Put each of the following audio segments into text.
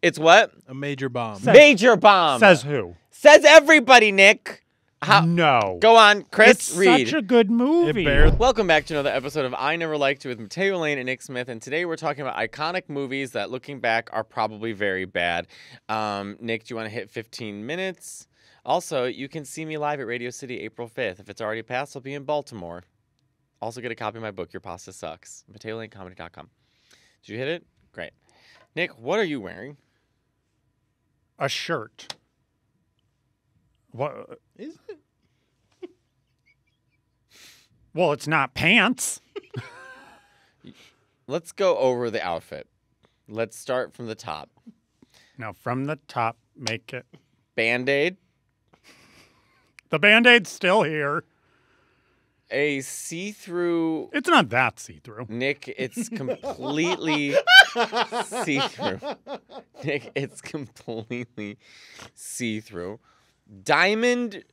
It's what? A major bomb. Major bomb. Says who? Says everybody, Nick. No. Go on, Chris. It's read. such a good movie. Welcome back to another episode of I Never Liked You with Matteo Lane and Nick Smith. And today we're talking about iconic movies that, looking back, are probably very bad. Nick, do you want to hit 15 minutes? Also, you can see me live at Radio City April 5th. If it's already passed, I'll be in Baltimore. Also get a copy of my book, Your Pasta Sucks. MatteoLaneComedy.com. Did you hit it? Great. Nick, what are you wearing? A shirt. What Is it? Well, it's not pants. Let's go over the outfit. Let's start from the top. Now, from the top, make it. Band-Aid. The Band-Aid's still here. A see-through... It's not that see-through. Nick, it's completely see-through. Nick, it's completely see-through. Diamond...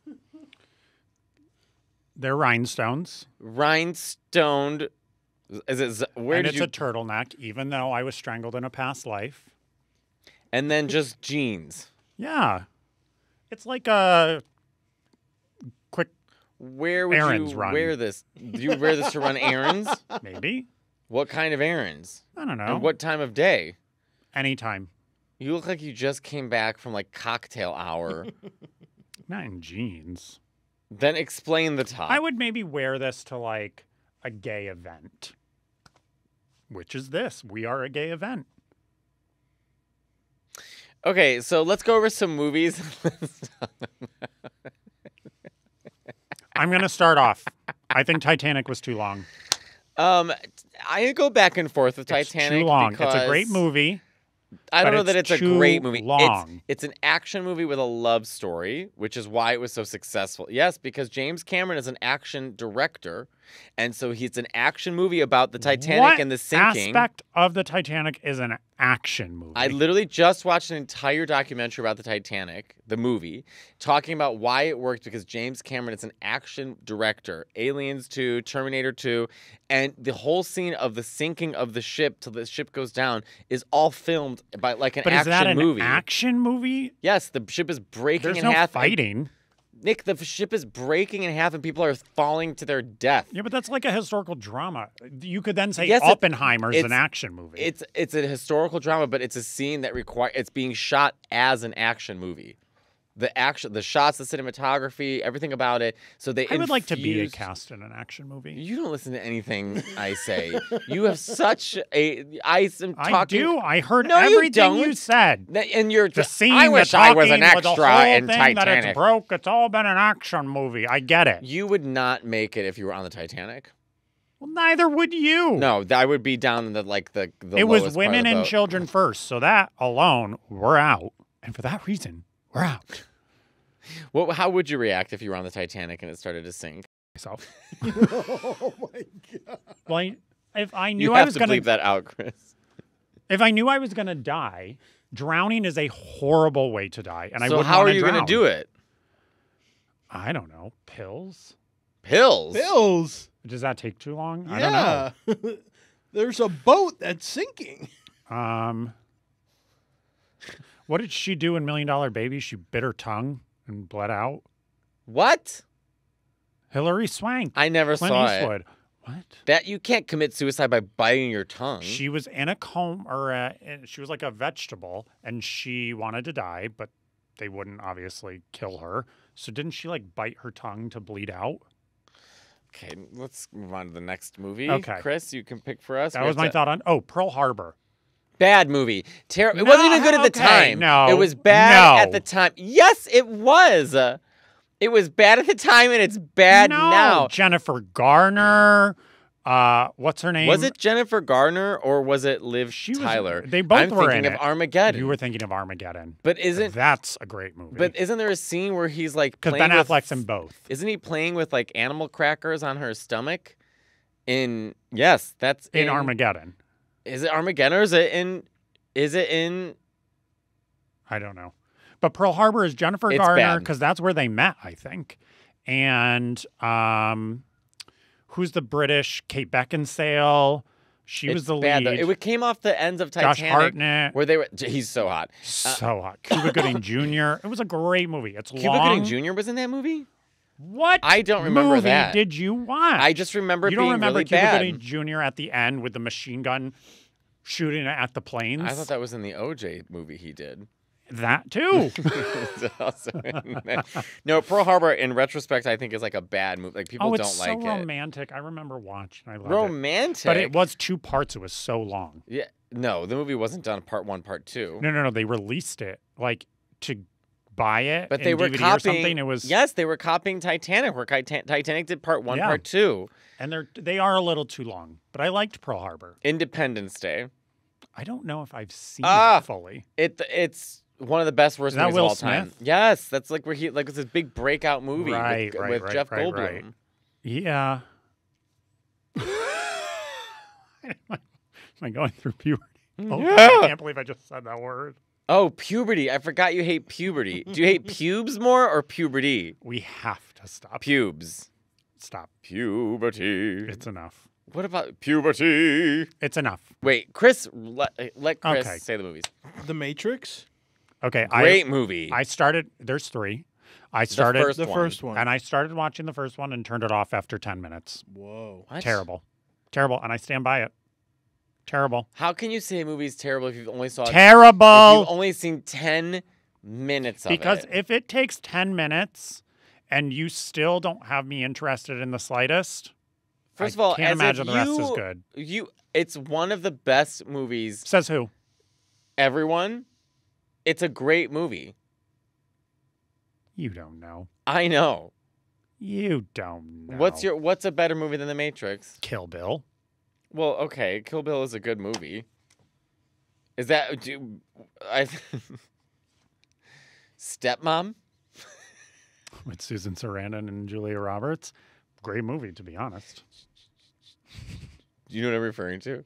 They're rhinestones. Rhinestoned... Is it... Where and did it's you... a turtleneck, even though I was strangled in a past life. And then just jeans. Yeah. It's like a quick Where would errands you run. wear this? Do you wear this to run errands? Maybe. What kind of errands? I don't know. And what time of day? Anytime. You look like you just came back from, like, cocktail hour. Not in jeans. Then explain the top. I would maybe wear this to, like, a gay event. Which is this. We are a gay event. Okay, so let's go over some movies. I'm going to start off. I think Titanic was too long. I go back and forth with Titanic. It's too long. It's a because great movie. I don't but know that it's it's a too great movie. long. It's an action movie with a love story, which is why it was so successful. Yes, because James Cameron is an action director, and so it's an action movie about the Titanic What and the sinking. aspect of the Titanic is an action movie? I literally just watched an entire documentary about the Titanic, the movie, talking about why it worked because James Cameron is an action director. Aliens 2, Terminator 2, and the whole scene of the sinking of the ship till the ship goes down is all filmed by like an But action is that an movie. action movie? Yes, the ship is breaking There's in no half. fighting. Nick, the ship is breaking in half and people are falling to their death. Yeah, but that's like a historical drama. You could then say Yes, Oppenheimer's it's- an action movie. It's a historical drama, but it's a scene that it's being shot as an action movie. The shots, the cinematography, everything about it. So I would like to be infused- cast in an action movie. You don't listen to anything I say. You have such a. I am talking. I do. I heard No, you everything you don't. said. And you're The just. scene, I wish the I was an talking, with the extra whole in thing Titanic. That it's broke. It's all been an action movie. I get it. You would not make it if you were on the Titanic. Well, neither would you. No, I would be down in the the. It was lowest part of women the and boat. children first. So that alone, we're out. And for that reason, we're out. How would you react if you were on the Titanic and it started to sink? So, Oh my god. well, if I You knew have I was to going bleep that out, Chris. if I knew I was going to die, drowning is a horrible way to die, and I So wouldn't how wanna are you drown. to do it? I don't know. Pills? Pills. Bills. Does that take too long? I Yeah. There's a boat that's sinking. don't know. What did she do in Million Dollar Baby? She bit her tongue and bled out. What? Hilary Swank. I never Clint saw it. Eastwood. What? That you can't commit suicide by biting your tongue. She was in a coma, or she was like a vegetable, and she wanted to die, but they wouldn't obviously kill her. So didn't she like bite her tongue to bleed out? Okay, let's move on to the next movie. Okay. Chris, you can pick for us. That was my thought on. Oh, Pearl Harbor. Bad movie. It wasn't even good at the okay, time. no, It was bad no. at the time. Yes, it was. It was bad at the time and it's bad No, now. Jennifer Garner. What's her name? Was it Jennifer Garner or was it Liv She was- Tyler? they both I'm were thinking in of it. Armageddon. You were thinking of Armageddon. But isn't That's a great movie. but isn't there a scene where he's like because playing Ben with, Affleck's in both. Isn't he playing with like animal crackers on her stomach? Yes, that's In Armageddon. Is it Armageddon or is it in I don't know. But Pearl Harbor is Jennifer It's Garner bad. because that's where they met, I think. And who's the British? Kate Beckinsale. She It's was the bad, lead. though. It came off the ends of Josh Titanic, Hartnett. where they were. He's so hot. So hot. Cuba Gooding Jr. It was a great movie. It's Cuba long. Gooding Jr. was in that movie. What? I don't remember movie that. did you watch? I just remember you it being don't remember really Cuba bad. Gooding Jr. at the end with the machine gun shooting at the planes? I thought that was in the OJ movie he did. That too. It's also in there. No, Pearl Harbor, in retrospect, I think is like a bad movie. Like people Oh, it's don't so like it. romantic. I remember watching. I loved it. Romantic, But it was 2 parts. It was so long. Yeah, no, the movie wasn't done part 1, part 2. No. They released it like to buy it. But in they were DVD copying. or something. It was Yes, they were copying Titanic. Where Titanic did part 1, Yeah. part 2. and they are a little too long. But I liked Pearl Harbor. Independence Day. I don't know if I've seen Ah! it fully. It's one of the best worst Is that movies Will of all time. Smith? Yes, that's like where he like it's this big breakout movie Right, with Jeff Goldblum. right. Yeah. Am I going through puberty? Oh, Yeah. God, I can't believe I just said that word. Oh, puberty! I forgot you hate puberty. Do you hate pubes more or puberty? We have to stop. Pubes. Stop. Puberty. It's enough. What about puberty? It's enough. Wait, Chris, let Chris Okay. say the movies. The Matrix, Okay. Great movie. I started. There's 3. I started. first the one. first one. And I started watching the first one and turned it off after 10 minutes. Whoa. What? Terrible. Terrible. And I stand by it. Terrible. How can you say a movie's terrible if you've only saw if Terrible. you've only seen 10 minutes of Because it? if it takes 10 minutes and you still don't have me interested in the slightest, First I of all, can't as imagine if the rest is you- good. It's one of the best movies. Says who? Everyone, it's a great movie. You don't know. I know. You don't know. What's a better movie than The Matrix? Kill Bill? Well, okay, Kill Bill is a good movie. Is that I Stepmom? With Susan Sarandon and Julia Roberts? Great movie, to be honest. You know what I'm referring to?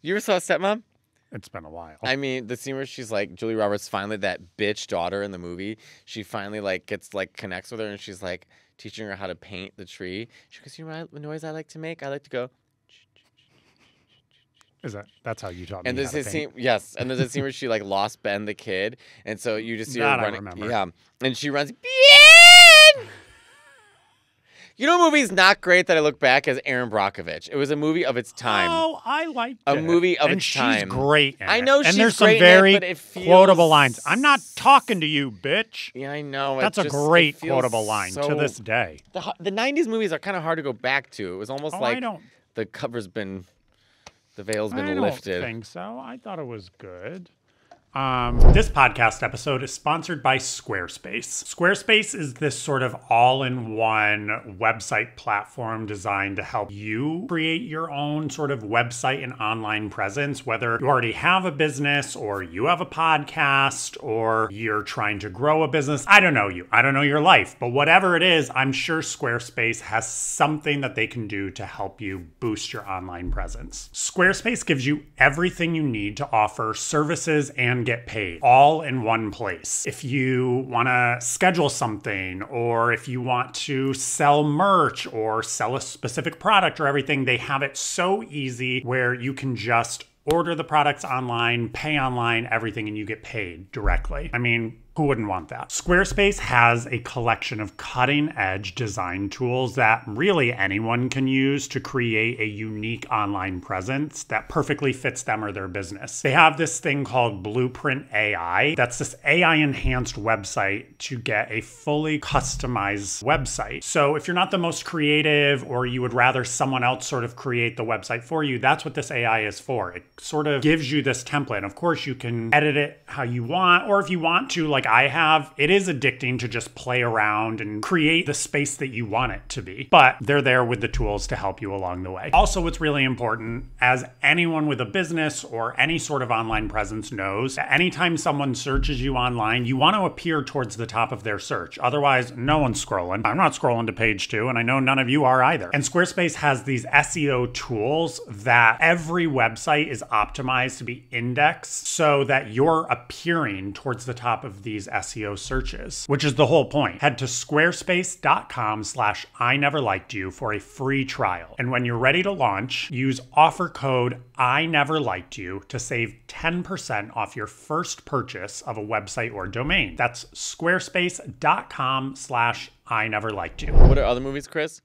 You ever saw Stepmom? It's been a while. I mean, the scene where she's like, Julia Roberts finally, that bitch daughter in the movie, she finally like gets like connects with her and she's like teaching her how to paint the tree. She goes, you know what noise I like to make? I like to go. That's how you taught And me there's how to this paint. scene, yes, and there's a scene where she like lost Ben the kid, and so you just see her That I running. remember. Yeah, and she runs. Ben! You know, a movie's not great that I look back as Aaron Brockovich. It was a movie of its time. Oh, I liked A it. movie of and its she's time. great in I it. know and she's there's some great in it, very but it feels- quotable lines. I'm not talking to you, bitch. Yeah, I know. That's it a just- great it feels quotable line to so- this day. The 90s movies are kind of hard to go back to. It was almost Oh, like I don't the veil's been I lifted. don't think so. I thought it was good. This podcast episode is sponsored by Squarespace. Squarespace is this sort of all-in-one website platform designed to help you create your own sort of website and online presence, whether you already have a business or you have a podcast or you're trying to grow a business. I don't know you. I don't know your life, but whatever it is, I'm sure Squarespace has something that they can do to help you boost your online presence. Squarespace gives you everything you need to offer services and get paid all in one place. If you want to schedule something, or if you want to sell merch or sell a specific product or everything, they have it so easy where you can just order the products online, pay online, everything, and you get paid directly. I mean, who wouldn't want that? Squarespace has a collection of cutting-edge design tools that really anyone can use to create a unique online presence that perfectly fits them or their business. They have this thing called Blueprint AI. That's this AI-enhanced website to get a fully customized website. So if you're not the most creative or you would rather someone else sort of create the website for you, that's what this AI is for. It sort of gives you this template. Of course, you can edit it how you want, or if you want to, like I have, it is addicting to just play around and create the space that you want it to be. But they're there with the tools to help you along the way. Also, what's really important, as anyone with a business or any sort of online presence knows, that anytime someone searches you online, you want to appear towards the top of their search. Otherwise, no one's scrolling. I'm not scrolling to page 2, and I know none of you are either. And Squarespace has these SEO tools that every website is optimized to be indexed so that you're appearing towards the top of these SEO searches, which is the whole point. Head to squarespace.com/I-never-liked-you for a free trial. And when you're ready to launch, use offer code I-never-liked-you to save 10% off your first purchase of a website or domain. That's squarespace.com/I-never-liked-you. What are other movies, Chris?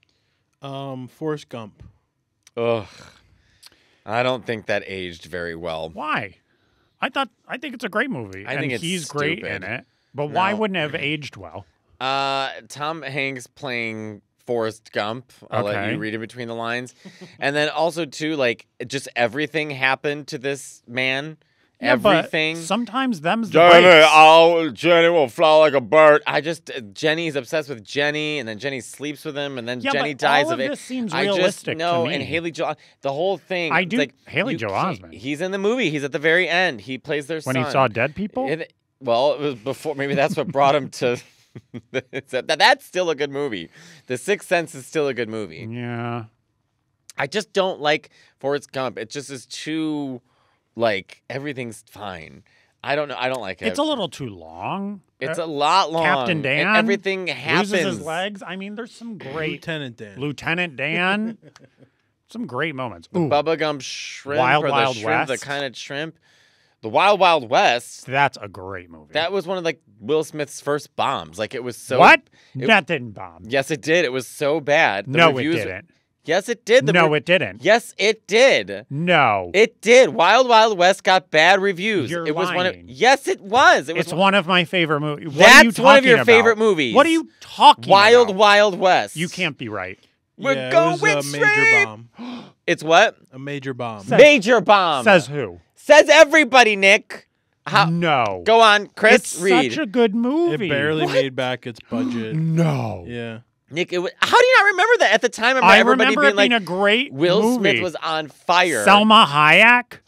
Forrest Gump. Ugh. I don't think that aged very well. Why? I think it's a great movie. I think it's he's great stupid. in it. But why No. wouldn't it have aged well? Tom Hanks playing Forrest Gump. I'll let Okay. you read in between the lines. And then also, too, like, just everything happened to this man. Yeah, but Everything. sometimes them's the breaks. Jenny will fly like a bird. Jenny's obsessed with Jenny, and then Jenny sleeps with him, and then Yeah, Jenny but dies all of of it. this seems I just realistic to know, me. and Haley Joel, the whole thing. I it's do- like, Haley you Joel can't- Osment. He's in the movie. He's at the very end. He plays their When son. he saw dead people? Well, it was before. Maybe that's what brought him to. That's still a good movie. The Sixth Sense is still a good movie. Yeah. I just don't like Forrest Gump. It just is too, like, everything's fine. I don't know. I don't like it. It's a little too long. It's a lot long. Captain Dan And everything happens. loses his legs. I mean, there's some great Lieutenant Dan. Lieutenant Dan. Some great moments. Ooh, Bubba Gump shrimp Wild or the Wild shrimp, the West. kind of shrimp. The Wild Wild West. that's a great movie. That was one of like Will Smith's first bombs. Like it was so. what? it- that didn't bomb. Yes, it did. It was so bad. The No, reviews, it didn't. Yes, it did. No, it didn't. Yes, it did. No. It did. Wild Wild West got bad reviews. You're it was one of. lying. Yes, it was. It was It's one of my favorite movies. That's one of your favorite movies. What are you talking Wild about? Wild West. You can't be right. We're Yeah, going it was a major straight. bomb. It's what? A major bomb. Says- Major bomb. Says who? Says everybody, Nick. How? No. Go on, Chris. It's read. such a good It movie. barely made back its budget. No. Yeah. Nick, how do you not remember that? At the time, I I remember everybody remember it being being like, a great Will movie. Smith was on fire. Selma Hayek.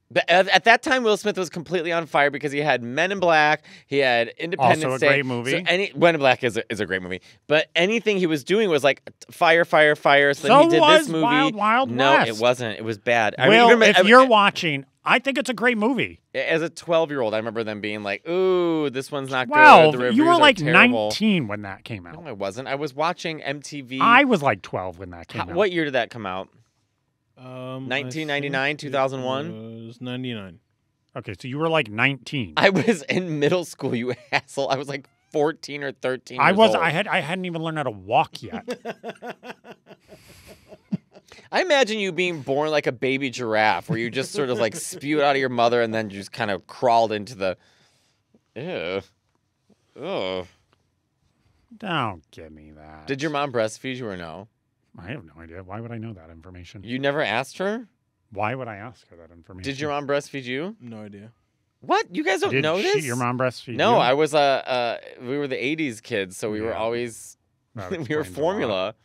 But at that time, Will Smith was completely on fire because he had Men in Black, he had Independence Also a Day. great movie. So Men in Black is a great movie. But anything he was doing was like fire, fire, fire. So, So then he did was this movie. Wild Wild no, West. it wasn't. It was bad. Will, if you're watching, I think it's a great movie. As a 12-year-old, I remember them being like, "Ooh, this one's not good. The 12. reviews You were are like terrible." 19 when that came out. No, I wasn't. I was watching MTV. I was like 12 when that came out. What year did that come out? I 1999, think 2001? It was 99. Okay, so you were like 19. I was in middle school, you asshole. I was like 14 or 13 I years was. old. I hadn't even learned how to walk yet. I imagine you being born like a baby giraffe, where you just sort of like spewed out of your mother and then just kind of crawled into the. Ew. Ugh. Don't give me that. Did your mom breastfeed you or no? I have no idea. Why would I know that information? You never asked her? Why would I ask her that information? Did your mom breastfeed you? No idea. What? You guys don't Did know this? your mom breastfeed No, you? I was we were the 80s kids, so we were Yeah. always That we were explains a lot. formula.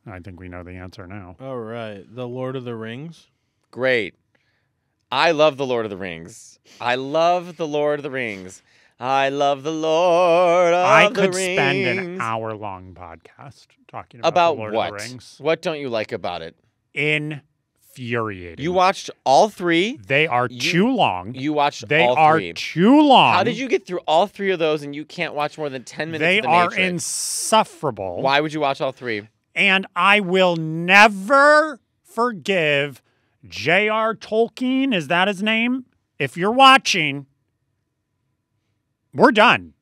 I think we know the answer now. All right. The Lord of the Rings. Great. I love the Lord of the Rings. I love the Lord of the Rings. I love the Lord of I the could Rings. spend an hour-long podcast talking about the Lord what? of the Rings. What don't you like about it? Infuriating. You watched all three. They are too long. You watched They all are three. too long. How did you get through all three of those and you can't watch more than 10 minutes They of The are Matrix? insufferable. Why would you watch all three? And I will never forgive J.R. Tolkien. Is that his name? If you're watching, we're done.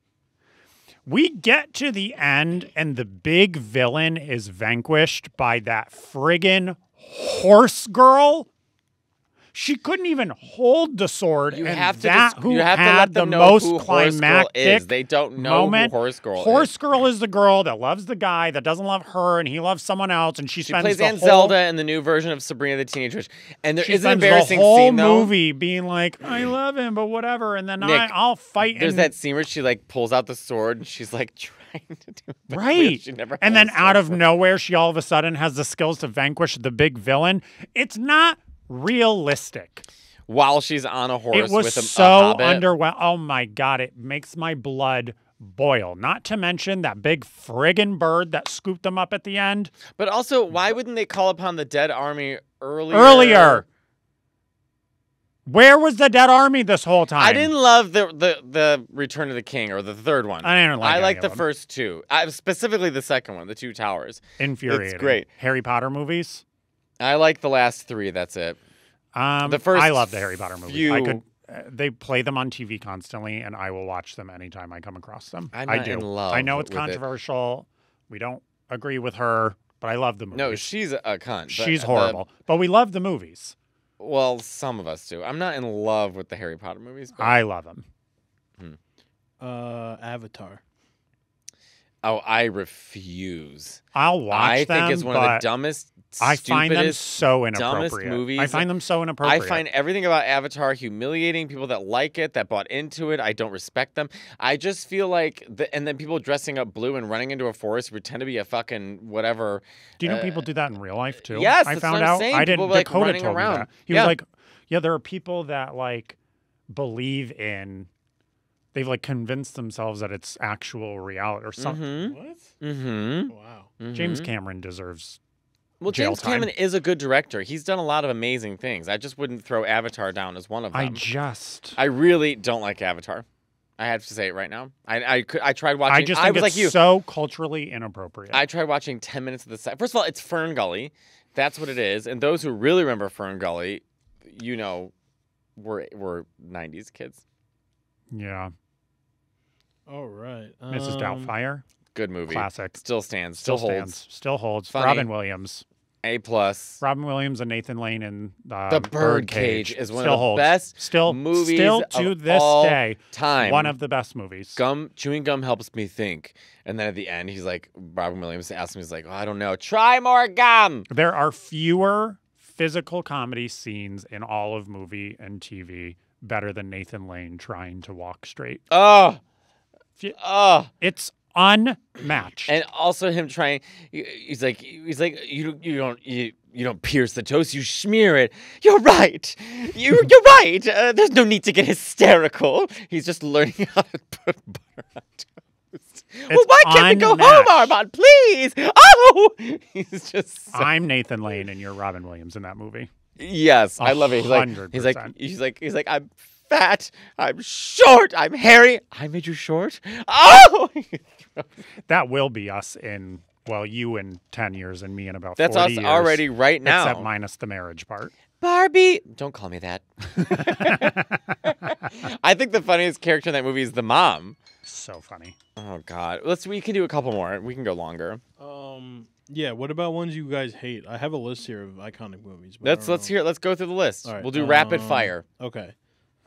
We get to the end and the big villain is vanquished by that friggin' horse girl. She couldn't even hold the sword. You and have to that just, who you have to had let them the know most who Horse Girl climactic is. They don't know moment. who Horse Girl Horse is. Girl is the girl that loves the guy that doesn't love her, and he loves someone else, and she She spends plays the Aunt whole, Zelda in the new version of Sabrina the Teenage Witch. And there She is an spends embarrassing the whole scene, though. movie being like, "I love him, but whatever," and then Nick, I'll fight. There's and, that scene where she like pulls out the sword and she's like trying to do it. but right, She never and had then a out sword of for- nowhere, she all of a sudden has the skills to vanquish the big villain. It's not realistic. while she's on a horse It was with a so hobbit. underwhelming. Oh my God, it makes my blood boil. Not to mention that big friggin' bird that scooped them up at the end. But also, why wouldn't they call upon the dead army earlier? Where was the dead army this whole time? I didn't love the Return of the King or the third one. I didn't like I any like of the them. first two. Specifically the second one, the Two Towers. Infuriating. It's great. Harry Potter movies. I like the last three. That's it. The first I love the Harry Potter movies. few- I could. They play them on TV constantly, and I will watch them anytime I come across them. I'm I not do. in love I know it's with it. controversial. We don't agree with her, but I love the movies. No, she's a cunt. but She's horrible, but we love the movies. Well, some of us do. I'm not in love with the Harry Potter movies. But... I love them. Avatar. Oh, I refuse. I'll watch them. I think it's one of the dumbest, I find them stupidest, so dumbest inappropriate. movies. I find them so inappropriate. I find everything about Avatar humiliating. People that like it, that bought into it, I don't respect them. I just feel like, and then people dressing up blue and running into a forest pretend to be a fucking whatever. Do you know people do that in real life too? Yes, I that's found what I'm out. saying. I didn't. People, like, Dakota running told around. me that. He was like, "Yeah, there are people that like believe in. They've like convinced themselves that it's actual reality or something." What? Mm-hmm. Wow. James Cameron deserves. Well, jail James time. Cameron is a good director. He's done a lot of amazing things. I just wouldn't throw Avatar down as one of them. I really don't like Avatar. I have to say it right now. I tried watching. I just think was it's like you. so culturally inappropriate. I tried watching 10 minutes of the set. First of all, it's Fern Gully. That's what it is. And those who really remember Fern Gully, you know, were 90s kids. Yeah. All right. Mrs. Doubtfire. Good movie. Classic. Still stands. Still holds. stands. Still holds. Funny. Robin Williams. A+. Robin Williams and Nathan Lane in The Birdcage is one still of the holds. best still movies to of this all day. time. One of the best movies. Chewing gum helps me think. And then at the end, he's like, Robin Williams asks him, he's like, oh, I don't know. Try more gum. There are fewer physical comedy scenes in all of movie and TV better than Nathan Lane trying to walk straight. Oh. It's unmatched. And also him trying. He's like you don't pierce the toast. You smear it. You're right. You're right. There's no need to get hysterical. He's just learning how to put butter on toast. Well, why can't we go home, Armand? Please. Oh, he's just. I'm Nathan Lane and you're Robin Williams in that movie. Yes, I love it. 100%. He's like I'm fat. I'm short. I'm hairy. I made you short. Oh. That will be us in, well, you in 10 years and me in about 40 That's us years. already right now. Except minus the marriage part. Barbie. Don't call me that. I think the funniest character in that movie is the mom. So funny. Oh, God. We can do a couple more. We can go longer. Yeah. What about ones you guys hate? I have a list here of iconic movies. But Let's go through the list. All right, We'll do rapid fire. Okay.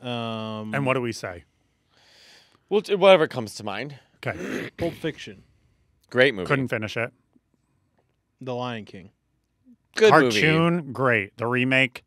And what do we say? Whatever comes to mind. Okay. Pulp Fiction. Great movie. Couldn't finish it. The Lion King. Good Cartoon, movie. great. The remake,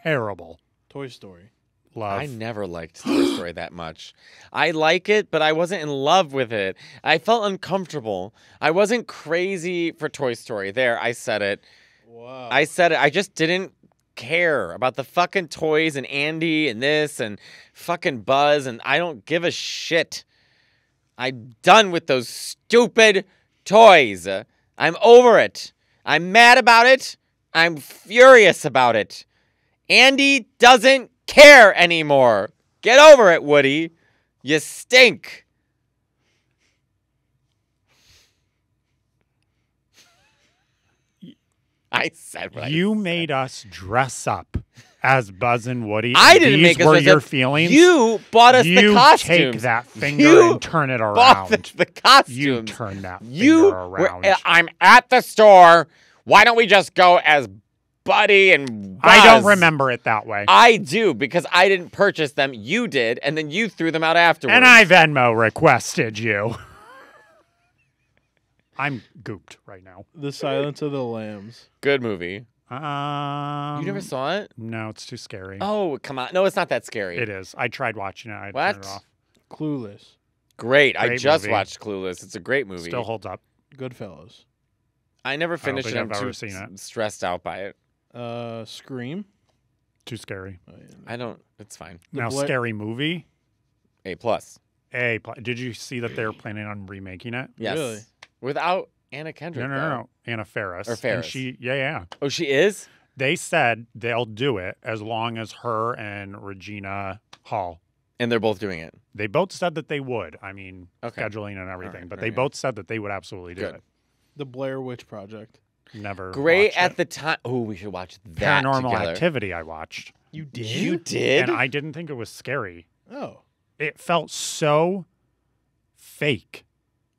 terrible. Toy Story. Love. I never liked Toy Story that much. I like it, but I wasn't in love with it. I felt uncomfortable. I wasn't crazy for Toy Story. There, I said it. Wow. I said it. I just didn't care about the fucking toys and Andy and this and fucking Buzz, and I don't give a shit. I'm done with those stupid toys. I'm over it. I'm mad about it. I'm furious about it. Andy doesn't care anymore. Get over it, Woody. You stink. I said what You I said. made us dress up as Buzz and Woody. I and didn't these make us were dress your up. feelings. You bought us you the costumes. take that finger You and turn it bought around. the costumes. You turn that You finger were, around. I'm at the store. Why don't we just go as Buddy and Buzz? I don't remember it that way. I do, because I didn't purchase them. You did, and then you threw them out afterwards. And I Venmo requested you. I'm gooped right now. The Silence of the Lambs. Good movie. You You never saw it? No, it's too scary. Oh, come on. No, it's not that scary. It is. I tried watching it. I What? turned it off. Clueless. Great. I Great just movie. watched Clueless. It's a great movie. Still holds up. Goodfellas. I never finished think it. I'm I've too ever seen it. stressed out by it. Scream. Too scary. Oh, yeah. I don't. It's fine. Now, Bla- scary movie. A+. Did you see that they're planning on remaking it? Yes. Really? Without Anna Kendrick. No. Anna Faris. Or Faris. And she, yeah. Oh, she is? They said they'll do it as long as her and Regina Hall. And they're both doing it. They both said that they would. I mean, Okay. scheduling and everything. Right, but right, they yeah. both said that they would absolutely do Good. it. The Blair Witch Project. Never Great watched at it. the time. Oh, we should watch that Paranormal together. Activity I watched. You did? You did? And I didn't think it was scary. Oh. It felt so fake.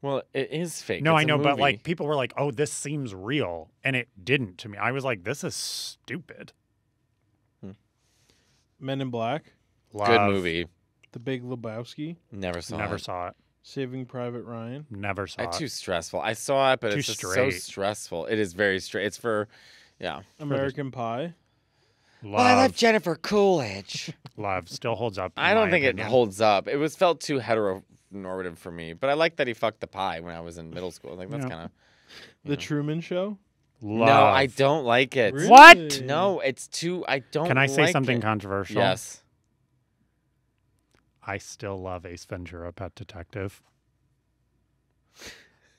Well, it is fake. No, It's I a know, but movie. like people were like, "Oh, this seems real," and it didn't to me. I was like, "This is stupid." Men in Black. Good Love. movie. The Big Lebowski. Never saw Never it. saw it. Saving Private Ryan. Never saw it. Too stressful. I saw it, but Too it's just so straight. stressful. It is very straight. It's for, yeah. American Pie. Love. Jennifer Coolidge. Love still holds up. I in don't my think opinion. it holds up. It was felt too heteronormative for me, but I like that he fucked the pie when I was in middle school. Like that's Yeah. kind of. The Truman Show. Love. No, I don't like it. Really? What? No, it's too. I don't. Can I say like something it. controversial? Yes. I still love Ace Ventura: Pet Detective.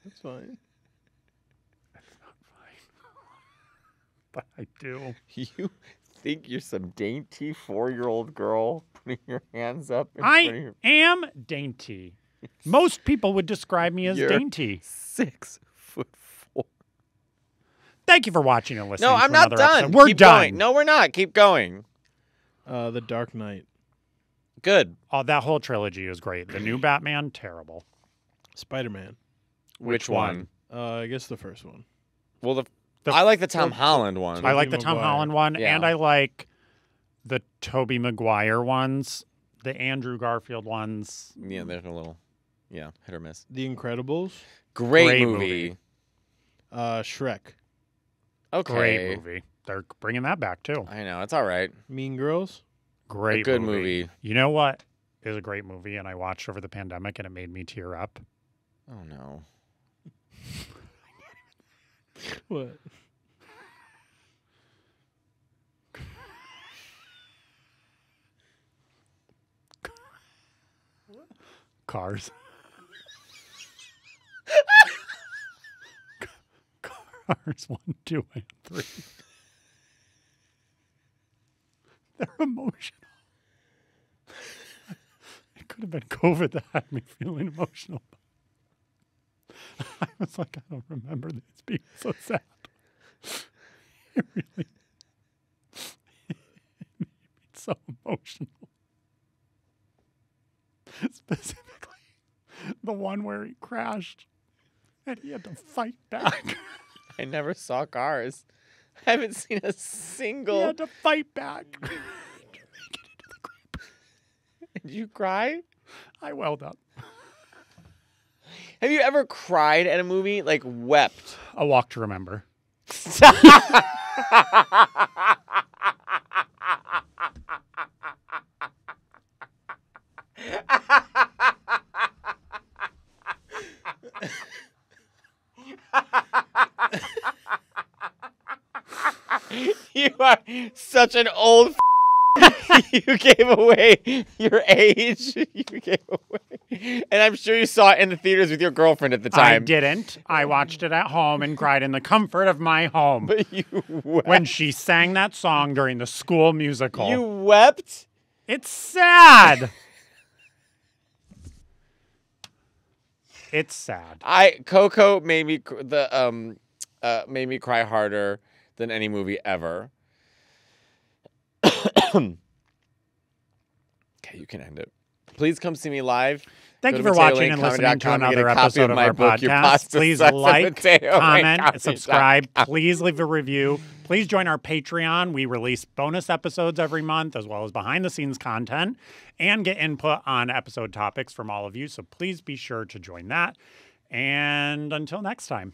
That's fine. But I do. You think you're some dainty 4-year-old girl putting your hands up in front of I your am dainty. Most people would describe me as You're- dainty. 6'4". Thank you for watching and listening. No, to I'm not another done. Episode. We're Keep done. Going. No, we're not. Keep going. The Dark Knight. Good. Oh, that whole trilogy is great. The new Batman, terrible. Spider-Man. Which one? I guess the first one. Well, The- I like the Tom Holland one. I like the Tobey Tom Maguire. Holland one, Yeah. and I like the Tobey Maguire ones, the Andrew Garfield ones. Yeah, there's a little, hit or miss. The Incredibles. Great, Great movie. Shrek. Okay. Great movie. They're bringing that back too. I know it's all right. Mean Girls. Great A good movie. movie. You know what is a great movie, and I watched over the pandemic, and it made me tear up. Oh no. What? Cars. Cars 1, 2, and 3. They're emotional. It could have been COVID that had me feeling emotional. I was like, I don't remember this being so sad. It really it made me so emotional. Specifically, the one where he crashed and he had to fight back. I never saw Cars. I haven't seen a He single. had to fight back. Did you cry? I welled up. Have you ever cried at a movie? Like wept? A Walk to Remember. You are such an old. You gave away your age. You gave away, and I'm sure you saw it in the theaters with your girlfriend at the time. I didn't. I watched it at home and cried in the comfort of my home. But you wept. When she sang that song during the school musical. You wept. It's sad. It's sad. Coco made me made me cry harder than any movie ever. Okay, you can end it. Please come see me live. Thank Go you to for watching and listening to MateoLaneComedy.com and get another a copy episode of of my our book, Your podcast. Pasta Please Sucks at like, comment, MateoLaneComedy.com. subscribe. Please leave a review. Please join our Patreon. We release bonus episodes every month, as well as behind-the-scenes content, and get input on episode topics from all of you. So please be sure to join that. And until next time.